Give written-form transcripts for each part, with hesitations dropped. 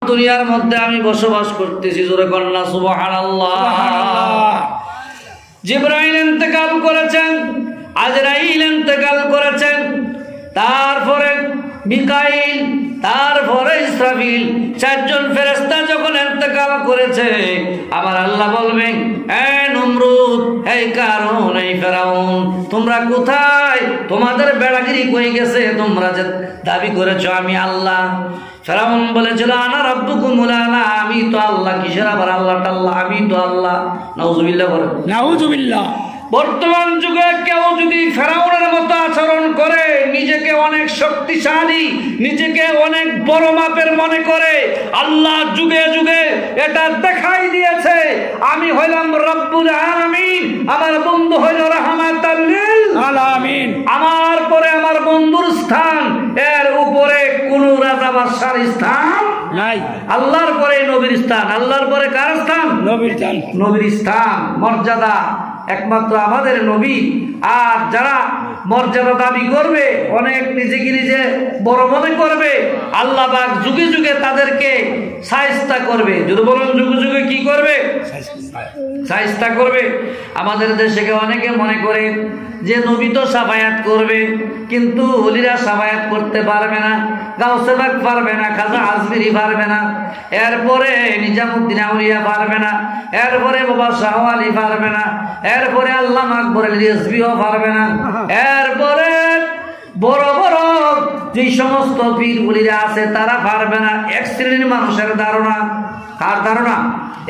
দুনিয়ার মধ্যে আমি বসবাস করতেছি, জোরে কন্যা সুবহানাল্লাহ। জিবরাইল ইন্তেকাল করেছেন, আজরাইল ইন্তেকাল করেছেন, তারপরে মিকাইল, তারপরে ইসরাফিল, চারজন ফেরেশতা যখন ইন্তেকাল করেছে, আমার আল্লাহ বলবেন, এই নমরুদ, এই কারুন, এই ফেরাউন, তোমরা কোথায়? তোমাদের বেড়াগিরি কই গেছে? তোমরা যে দাবি করেছো আমি আল্লাহ। ফেরাউন বলেছিল, আনা রাব্বুকুমুল আ'লা, আমি তো আল্লাহ। কিসের আবার আল্লাহ টাল্লাহ? আমি তো আল্লাহ। নাউজুবিল্লাহ বলেন। নাউজুবিল্লাহ। বর্তমান যুগে কেউ যদি ফেরাউনের মতো আচরণ করে, নিজেকে অনেক শক্তিশালী, নিজেকে অনেক বড় মাপের মনে করে, আল্লাহ যুগে যুগে এটা দেখাই দিয়েছে, আমি হইলাম রব্বুল আলামিন, আমার বন্ধু হইল রাহমাতাল লিল আলামিন। আমার পরে আমার বন্ধুর স্থান, এর উপরে কোন রাজা বাদশার স্থান নাই। আল্লাহর পরে নবীর স্থান, আল্লাহর পরে কার স্থান? নবীর স্থান। নবীর স্থান, মর্যাদা একমাত্র আমাদের নবী। আর যারা মর্যাদা দাবি করবে, অনেক নিজেকে নিজে বড় মনে করবে, আল্লাহ পাক যুগে যুগে তাদেরকে শায়েস্তা করবে। যদি বলুন যুগে যুগে কি করবে? শায়েস্তা করবে। আমাদের দেশে অনেকে মনে করে যে নবী তো সাফায়াত করবে, কিন্তু ওলিরা সাফায়াত করতে পারবে না, গাউসে পাক পারবে না, খাজা আজমিরি পারবে না, এরপরে নিজামুদ্দিন আউলিয়া পারবে না, এরপরে বাবা শাহ আলী পারবে না, এরপরে আল্লামা আকবর রিজভিও পারবে না, এরপরে বড় বড় যে সমস্ত পীর ওলিরা আছে তারা পারবে না। এক শ্রেণীর মানুষের ধারণা। কার ধারণা?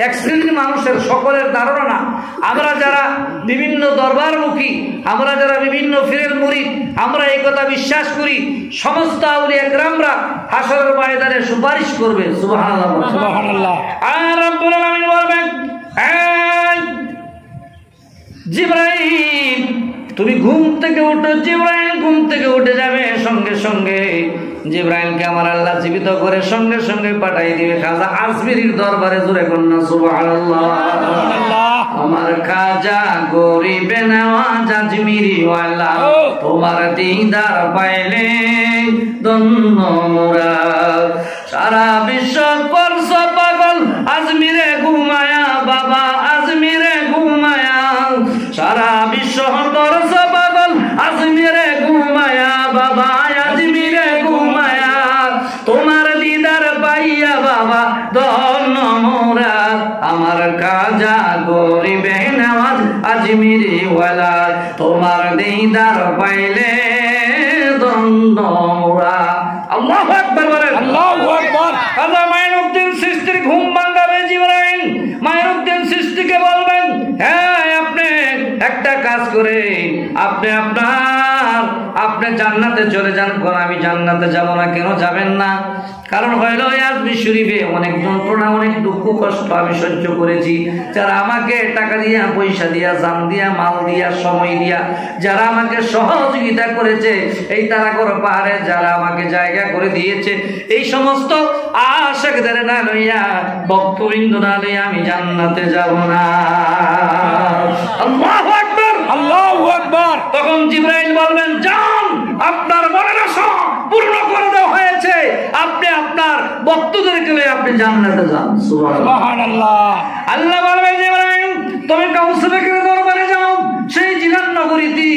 এক শ্রেণীর মানুষের, সকলের ধারণা না। আমরা যারা বিভিন্ন দরবারমুখী, আমরা যারা বিভিন্ন পীরের মুরিদ, আমরা এই কথা বিশ্বাস করি, সমস্ত আউলিয়া কেরামরা হাশরের ময়দানে সুপারিশ করবে। সুবহানাল্লাহ, সুবহানাল্লাহ। আর রব্বুল আলামিন বলবেন, এই জিবরাইল তুমি ঘুম থেকে উঠো। জিবরাইল ঘুম থেকে উঠে যাবে, সঙ্গে সঙ্গে জিবরাইলকে আমার আল্লাহ জীবিত করে সঙ্গে সঙ্গে পাঠাই দিবে খাজা আজমিরির দরবারে। জোরে কন্যা সুবহানাল্লাহ। আমার খাজা গরিবে নওয়াজ আজমিরি ওয়ালা, তোমার দিদার পাইলে ধন্য মোরা। সারা বিশ্ব করছ পাগল, আজমিরে ঘুমায়া বাবা, আজমিরে ঘুমায়া। সারা বিশ্ব করছ পাগল, আজমিরে ঘুমায়া বাবা, আজমিরে ঘুমায়া। তোমার দিদার পাইয়া বাবা ধন্য মোরা। আমার খাজা গরিবে নওয়াজ আজমিরি ওয়ালা, তোমার দিদার পাইলে ধন্য মোরা। আল্লাহু আকবার বলেন। আল্লাহু আকবার। খাজা মাইনুদ্দিন চিশতির ঘুম ভাঙাবে জিবরাইল। মাইনুদ্দিন চিশতিকে বলবেন, হ্যাঁ আপনি একটা কাজ করে আপনি জান্নাতে চলে যান। কোন আমি জান্নাতে যাব না। কেন যাবেন না? কারণ হইল আজমির শরীফে অনেক যন্ত্রণা, অনেক দুঃখ কষ্ট আমি সহ্য করেছি। যারা আমাকে টাকা দিয়া, পয়সা দিয়া, জান দিয়া, মাল দিয়া, সময় দিয়া যারা আমাকে সহযোগিতা করেছে, এই তারাগড় পাহাড়ে যারা আমাকে জায়গা করে দিয়েছে, এই সমস্ত আশিকদের না লইয়া, ভক্তবৃন্দ না লইয়া আমি জান্নাতে যাব না। আল্লাহু আকবার, আল্লাহু আকবার। তখন জিবরাইল বলবেন, যান, আপনার মনের আশা পূর্ণ করে দেওয়া হয়েছে, আপনি আপনার ভক্তদেরকে লইয়া আপনি জান্নাতে যান। সুবহানাল্লাহ। আল্লাহ বলবেন, জিবরাইল তুমি কাউসারের দরবারে যাও। সেই জিলান নগরীতে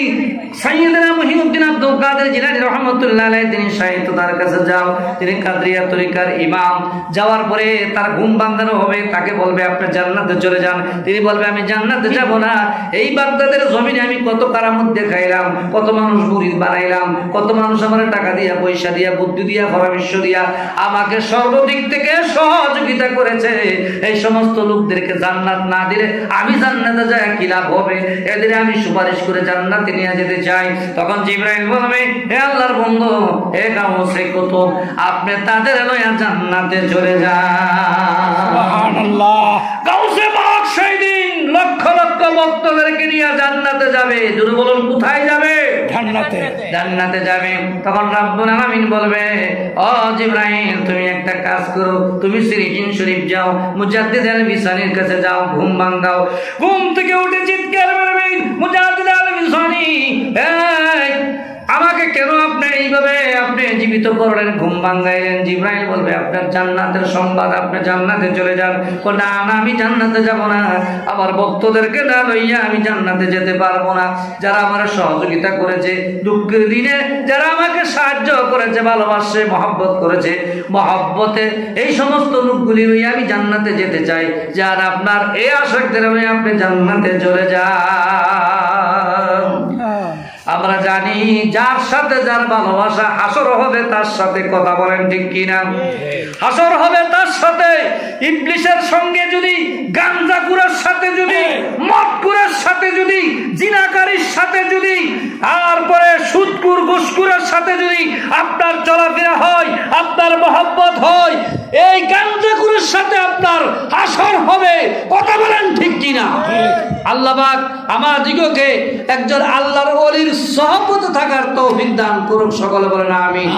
সাইয়েদনা মুহিউদ্দিন আব্দুল কাদের জিলানী রাহমাতুল্লাহ আলাইহি তিনি সাহিত্য তার কাছে যাও। তিনি কাদরিয়া তরিকার ইমাম। যাওয়ার পরে তার ঘুম ভাঙানো হবে, তাকে বলবে আপনি জান্নাতে চলে যান। তিনি বলবে আমি জান্নাতে যাব না। এই বাগদাদের জমিনে আমি কত কারামত দেখাইলাম, কত মানুষ মুরিদ বানাইলাম, কত মানুষ আমার টাকা দিয়া, পয়সা দিয়া, বুদ্ধি দিয়া, পরামর্শ দিয়া আমাকে সর্বদিক থেকে সহযোগিতা করেছে। এই সমস্ত লোকদেরকে জান্নাত না দিলে আমি জান্নাতে যাই কি লাভ হবে? এদের আমি সুপারিশ করে জান্নাতে নিয়ে যেতে চাই। তখন জিবরাইল বলবে, হে আল্লাহর বন্ধু, হে গাউসে কুতুব, আপনি তাদের লইয়া জান্নাতে চলে যান। সুবহানাল্লাহ। গাউসে পাক সেই দিন লক্ষ লক্ষ ভক্তদেরকে নিয়ে জান্নাতে যাবে। যদি বলুন কোথায় যাবে? জান্নাতে। জান্নাতে যাবে। তখন রব্বুল আলামিন বলবে, ও জিবরাইল তুমি একটা কাজ করো, তুমি সিরিজিন শরীফ যাও, মুজাদ্দিদ আল বিসানির কাছে যাও, ঘুম ভাঙাও। ঘুম থেকে উঠে চিৎকার করবে, মুজাদ্দিদ আল বিসানি, এই আমাকে কেন আপনি এইভাবে আপনি জীবিত করলেন, ঘুম ভাঙাইলেন? জিবরাইল বলবে আপনার জান্নাতের সংবাদ, আপনি জান্নাতে চলে যান। না না, আমি জান্নাতে যাব না, আমার ভক্তদেরকে না লইয়া আমি জান্নাতে যেতে পারবো না। যারা আমার সহযোগিতা করেছে দুঃখের দিনে, যারা আমাকে সাহায্য করেছে, ভালোবাসে, মহব্বত করেছে, মহব্বতে এই সমস্ত লোকগুলি লইয়া আমি জান্নাতে যেতে চাই। যার আপনার এই আশাকদের লইয়া আপনি জান্নাতে চলে যান। আমরা জানি যার সাথে যার ভালোবাসা, হাসর হবে তার সাথে। কথা বলেন ঠিক কিনা? হাসর হবে তার সাথে। ইবলিসের সঙ্গে যদি, গাঞ্জাকুরের সাথে যদি, মদকুরের সাথে যদি, জিনাকারীর সাথে যদি, তারপরে সুদকুর ঘুষকুরের সাথে যদি আপনার চলাফেরা হয়, আপনার মহব্বত হয়, এই গাঞ্জাকুরের সাথে আপনার হাসর হবে। কথা বলেন ঠিক কিনা? আল্লাহ পাক আমাদিগকে একজন আল্লাহর ওলির সহবতে থাকার তৌফিক দান করুক। সকলে বলেন আমিন।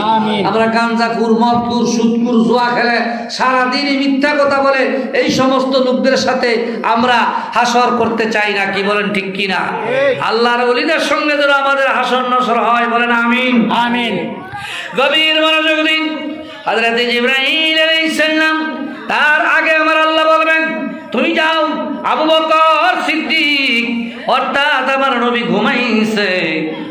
আমরা গাঞ্জাখুর, মদখুর, সুদখুর, জুয়া খেলে, সারাদিন মিথ্যা কথা বলে এই সমস্ত লোকদের সাথে আমরা হাসর করতে চাই না। কি বলেন ঠিক কিনা? আল্লাহর ওলিদের সঙ্গে যেন আমাদের হাসর নসর হয়। বলেন আমিন। আমিন। গভীর মনোযোগ দিন। হযরত জিবরাইল আলাইহিস সালাম, তার আগে আমার আল্লাহ বলবেন তুমি যাও, আবু বকর সিদ্দিক, অর্থাৎ আমার নবী ঘুমাইছে,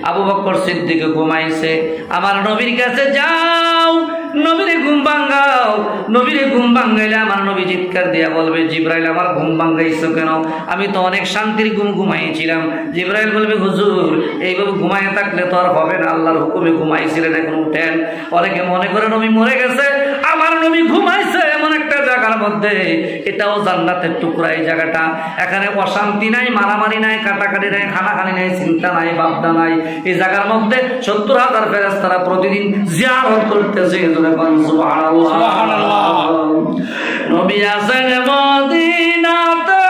আবু বকর সিদ্দিক ঘুমাইছে, আমার নবীর কাছে যাও, নবীরে ঘুম ভাঙাও। নবীরে ঘুম ভাঙাইলে আমার নবী চিৎকার দিয়া বলবে জিবরাইল আমার ঘুম ভাঙাইছো কেন? আমি তো অনেক শান্তির ঘুম ঘুমাইছিলাম। জিবরাইল বলবে হুজুর এইভাবে ঘুমাইয়া থাকলে তো আর হবে না, আল্লাহর হুকুমে ঘুমাইছিলেন, এখন উঠেন। অনেকে মনে করে নবী মরে গেছে, আমার নবী ঘুমাইছে এমন একটা জায়গার মধ্যে, এটাও জান্নাতের টুকরা। এই জায়গাটা, এখানে অশান্তি নাই, মারামারি নাই, কাটাকাটি নাই, খানাখানি নাই, চিন্তা নাই, ভাবনা নাই। এই জায়গার মধ্যে 70,000 ফেরেশতারা প্রতিদিন জিয়ারত করতেছে। সুবহানাল্লাহ। নবী আছেন মদিনাতে,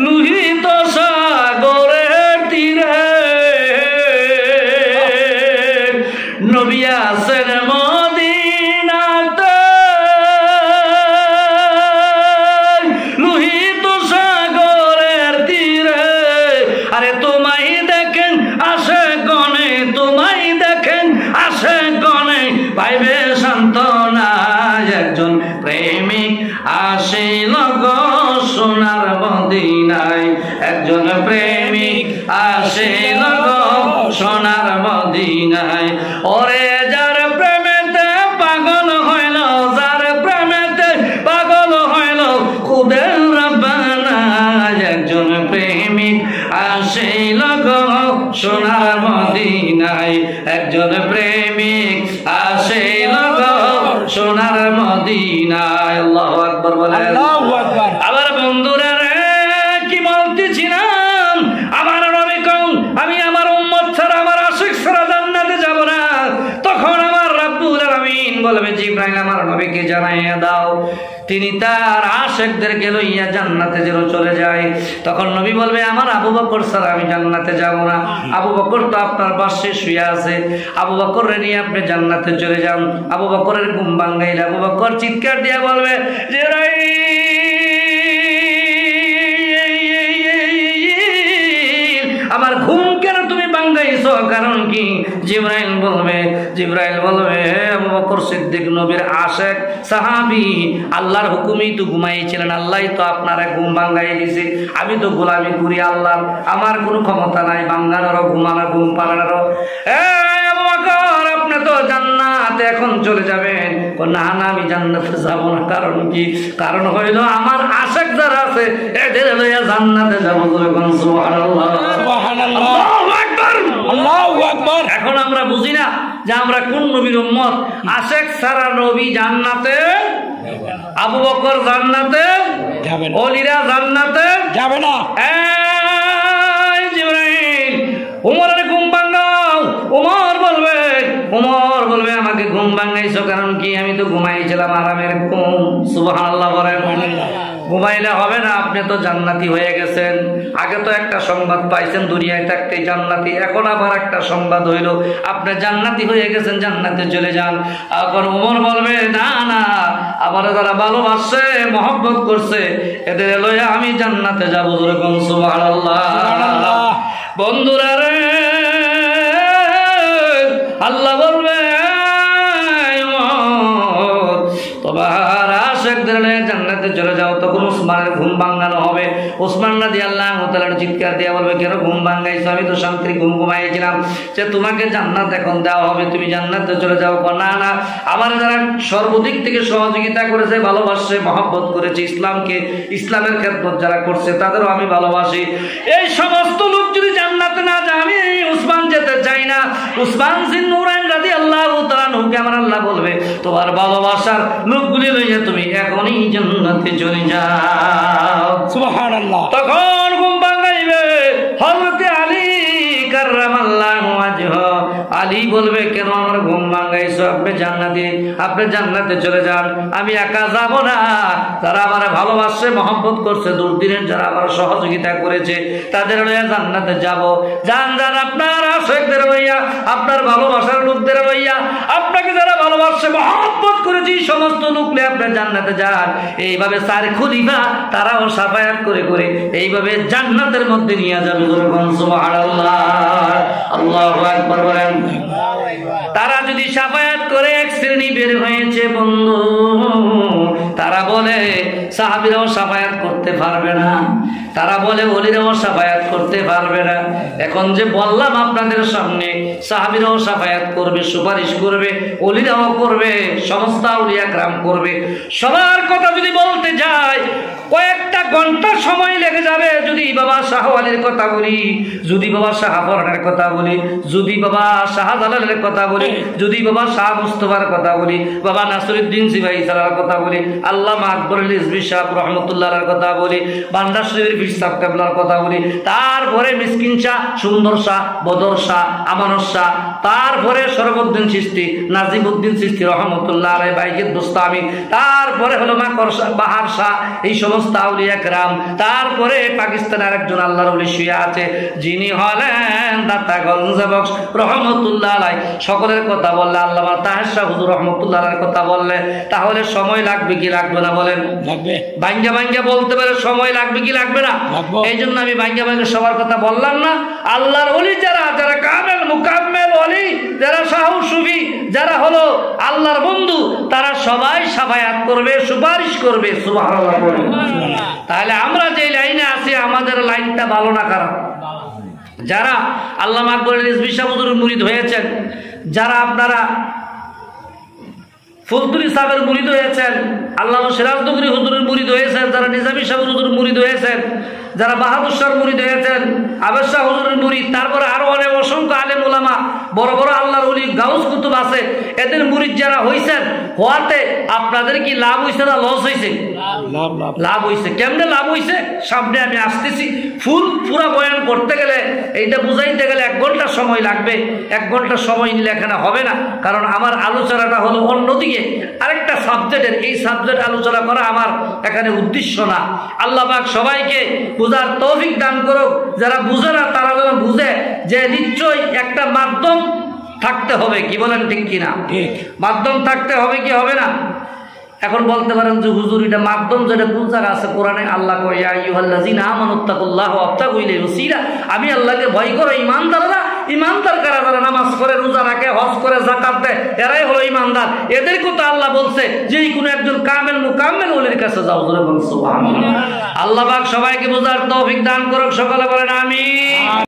লোহিত সাগরের তীরে। নবী আছেন মদিনাতে, লোহিত সাগরের তীরে। আরে তোমায় দেখেন আসে গনে, তোমায় দেখেন আসে গনে, পাইবে সান্ত্বনা। একজন প্রেমিক আসিল গো সোনার মদিনায়, একজন প্রেমিক আসিল গো সোনার মদিনায়। ওরে যার প্রেমেতে পাগল হইল, যার প্রেমেতে পাগল হইল খুদে রব্বানা। একজন প্রেমিক আসিল গো সোনার মদিনায়, একজন প্রেমিক আসিল গো সোনার মদিনায়। আল্লাহু আকবার বলেন। আল্লাহু আকবার। আবার বন্ধুরা রে, কি বলতেছিলাম? আমার নবী কম, আমি আমার উম্মত ছাড়া, আমার আশিক ছাড়া জান্নাতে যাব না। তখন আমার রাব্বুল আলামিন বলবে জিবরাইল আমার নবীকে জানাইয়া দাও, তিনি তার আশিকদেরকে লইয়া জান্নাতে যেন চলে যায়। তখন নবী বলবে আমার আবু বকর ছাড়া আমি জান্নাতে যাব না। আবু বকর তো আপনার পাশে শুয়ে আছে, আবু বকররে নিয়ে আপনি জান্নাতে চলে যান। আবু বকরের ঘুম ভাঙাইলে আবু বকর চিৎকার দিয়ে বলবে আমার ঘুম কেন তুমি ভাঙাইছো, কারণ কি? জিবরাইল বলবে আবু বকর সিদ্দিক নবীর আশিক সাহাবী, আল্লাহর হুকুমেই তো ঘুমাইছিলেন, আল্লাহই তো আপনারা ঘুম ভাঙাই দিয়েছে। আমি তো গোলামি করি আল্লাহর, আমার কোনো ক্ষমতা নাই ভাঙানোরও, ঘুমানোর, ঘুম পাড়ানোরও। আবু বকর আপনি তো জান্নাতে এখন চলে যাবেন। না না, আমি জান্নাতে যাব না। কারণ কি? কারণ হইল আমার আশিক যারা আছে এদের লইয়া জান্নাতে যাব। সুবহানাল্লাহ, সুবহানাল্লাহ, আল্লাহু আকবার, আল্লাহু আকবার। এখন আমরা বুঝি না যে আমরা কোন নবীর উম্মত। আশিক ছাড়া নবী জান্নাতে, আবু বকর জান্নাতে যাবে না, ওলিরা জান্নাতে যাবে না। এই জিবরাইল উমরের ঘুম ভাঙাও। উমর বলবে আমাকে ঘুম ভাঙাইছো কারণ কি? আমি তো ঘুমাইছিলাম আরামের ঘুম। সুবহানাল্লাহ বলেন। ঘুমাইলে হবে না, আপনি তো জান্নাতি হয়ে গেছেন। আগে তো একটা সংবাদ পাইছেন দুনিয়ায় থাকতে জান্নাতি, এখন আবার একটা সংবাদ হইল আপনি জান্নাতি হয়ে গেছেন, জান্নাতে চলে যান। এখন ওমর বলবে না না, আবার যারা ভালোবাসে মহব্বত করছে এদের লইয়া আমি জান্নাতে যাবো। যেরকম সুবহানাল্লাহ। বন্ধুরা রে, আল্লাহ বলবে তোমার আশিকদের নিয়ে জান্নাতে চলে যাও। তখন উসমানের ঘুম ভাঙানো হবে। উসমান রাদিয়াল্লাহু তাআলা চিৎকার দিয়ে বলবে, কেন ঘুম ভাঙাইছো? আমি তো শান্তির ঘুম ঘুমাইছিলাম, যে তোমাকে জান্নাত এখন দেওয়া হবে, তুমি জান্নাতে চলে যাও। না না, আমার যারা সর্বদিক থেকে সহযোগিতা করেছে, ভালোবাসে, মহব্বত করেছে, ইসলামকে, ইসলামের খেদমত যারা করছে তাদেরও আমি ভালোবাসি, এই সমস্ত লোক যদি জান্নাতে না যায় আমি উসমান যেতে চাই না। উসমান জিন্নুরাইন রাদিয়াল্লাহু তাআলা নুকে আমার আল্লাহ বলবে, তোমার ভালোবাসার লোকগুলি লইয়া তুমি এখনই জান্নাতে চলে যাও। সুবহানাল্লাহ। তখন ঘুম ভাঙাইবে হযরত আলী কাররামাল্লাহু ওয়াজহু। আলী বলবে, কেন আমার ঘুম ভাঙাইছো? আপনি জান্নাতে চলে যান, আমি একা যাব না। যারা আমার ভালোবাসে, মহব্বত করছে, দুর্দিনের যারা আমার সহযোগিতা করেছে তাদের লইয়া জান্নাতে যাব। যান যান, আপনার আশিকদের লইয়া, আপনার ভালোবাসার লোকদের লইয়া, আপনাকে যারা ভালোবাসে, মহব্বত করেছে সমস্ত লোক লইয়া আপনি জান্নাতে যান। এইভাবে চার খলিফা তারাও সাফায়াত করে করে এইভাবে জান্নাতের মধ্যে নিয়ে যাবে। সুবহানাল্লাহ, আল্লাহু আকবার বলেন। তারা যদি সাফায়াত করে এক শ্রেণী বের হয়েছে বন্ধু, তারা বলে সাহাবীরাও সাফায়াত করতে পারবে না, তারা বলে ওলিরাও সাফায়াত করতে পারবে না। এখন যে বললাম আপনাদের সামনে, সাহাবীরাও সাফায়াত করবে, সুপারিশ করবে, ওলিরাও করবে, সমস্ত আউলিয়া کرام করবে। সবার কথা যদি বলতে যায় কয়েকটা ঘন্টা সময় লেগে যাবে। যদি বাবা শাহ আলীর কথা বলি, যদি বাবা শাহফরানের কথা বলি, যদি বাবা শাহজালালের কথা বলি, যদি বাবা শাহ মুস্তফার কথা বলি, বাবা নাসিরউদ্দিন সিপাহী সালার কথা বলি, আল্লামা আকবরুল ইজবি সাহেব রহমতুল্লাহর কথা বলি, বান্ডার শরীফের পীর সাহেব কেবলার কথা বলি, তারপরে মিসকিন শাহ, সুন্দর শাহ, বদর শাহ, আমানত শাহ, তারপরে শরফুদ্দিন চিশতি, নাজিমউদ্দিন চিশতি রহমতুল্লাহ আলাইহি বাইকের দোস্তামি, তারপরে হলো মাকর শাহ, বাহার শাহ, এই সমস্ত আউলিয়া کرام। তারপরে পাকিস্তানের একজন আল্লাহর ওলি শুয়ে আছে, যিনি হলেন দাতাগঞ্জ বক্স রহমতুল্লাহ আলাইহি। সকলের কথা বললে, আল্লামা তাহের শাহ হুজুর রহমতুল্লাহ আলাইহির কথা বললে, তাহলে সময় লাগবে কি লাগবে না বলেন? লাগবে। ভাঙ্গা ভাঙ্গা বলতে পারে সময় লাগবে কি লাগবে না? এই জন্য আমি ভাঙ্গা ভাঙ্গা সবার কথা বললাম না। আল্লাহর ওলি যারা, যারা কামেল মুকাম্মেল ওলি, যারা শাহ সুফি, যারা হলো আল্লাহর বন্ধু, তারা সবাই সাফায়াত করবে, সুপারিশ করবে। সুবহানাল্লাহ। তাহলে আমরা যে লাইনে আছি, আমাদের লাইনটা ভালো না খারাপ? যারা আল্লামা আকবরুল ইজবি সাহেব হুজুরের মুরিদ হয়েছেন, যারা আপনারা ফুলতুলি সাহেবের মুরিদ হয়েছেন, আল্লামা সিরাজনগরী হুজুরের মুরিদ হয়েছেন, যারা নিজামী সাহেব হুজুরের মুরিদ হয়েছেন, যারা বাহাদুর শাহর মুরিদ হয়েছেন, আবেদ শাহ হুজুরের মুরিদ, তারপরে আরো অনেক অসংখ্য আলেম ওলামা, বড় বড় আল্লাহর ওলি, গাউস কুতুব আছে, এদের মুরিদ যারা হয়েছেন, হওয়াতে আপনাদের কি লাভ হয়েছে না লস হয়েছে? লাভ হয়েছে। কেমনে লাভ হয়েছে? সামনে আমি আসতেছি। পুরা বয়ান করতে গেলে, এইটা বুঝাইতে গেলে 1 ঘন্টা সময় লাগবে। 1 ঘন্টা সময় নিলে এখানে হবে না, কারণ আমার আলোচনাটা হলো অন্যদিকে, আরেকটা সাবজেক্টের। এই সাবজেক্ট আলোচনা করা আমার এখানে উদ্দেশ্য না। আল্লাহ পাক সবাইকে বুঝার তৌফিক দান করুক। যারা বুঝে না তারা যেন বুঝে যে নিশ্চয়ই একটা মাধ্যম থাকতে হবে। কি বলেন, ঠিক কিনা? মাধ্যম থাকতে হবে কি হবে না? এখন বলতে পারেন যে হুজুর এটা মাধ্যম, যেটা কোন জায়গা আছে কোরআনে? আল্লাহ কয়, ইয়া আইয়ুহাল্লাযীনা আমানুত্তাকুল্লাহ ওয়াবতাগু ইলাইহি ওয়াসিলা। আমি আল্লাহকে ভয় করো ঈমানদাররা। ঈমানদার কারা? যারা নামাজ পড়ে, রোজা রাখে, হজ করে, যাকাত দেয়, এরাই হলো ঈমানদার। এদেরকে তো আল্লাহ বলছে যে কোনো একজন কামেল মুকাম্মেল ওলির কাছে যাও। জোরে বলুন সুবহানাল্লাহ। আল্লাহ পাক সবাইকে বুঝার তৌফিক দান করুক। সকলে বলেন আমিন।